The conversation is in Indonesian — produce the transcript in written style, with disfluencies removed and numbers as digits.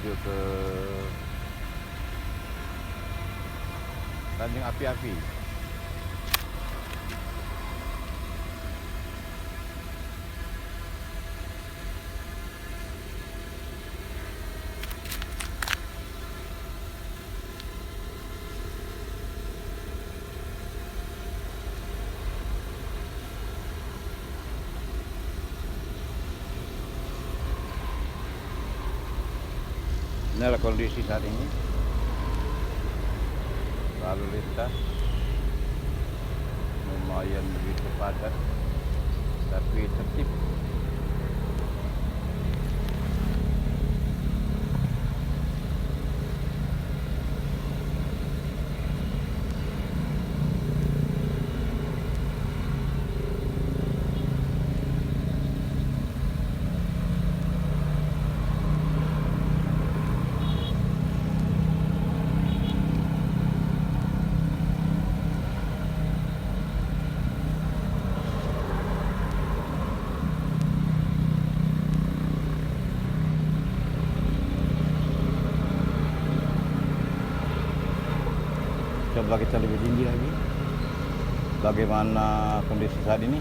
menuju ke Tanjung Api-Api. Inilah kondisi saat ini, lalu lintas lumayan begitu padat tapi tertib. Coba kita lebih tinggi lagi. Bagaimana kondisi saat ini?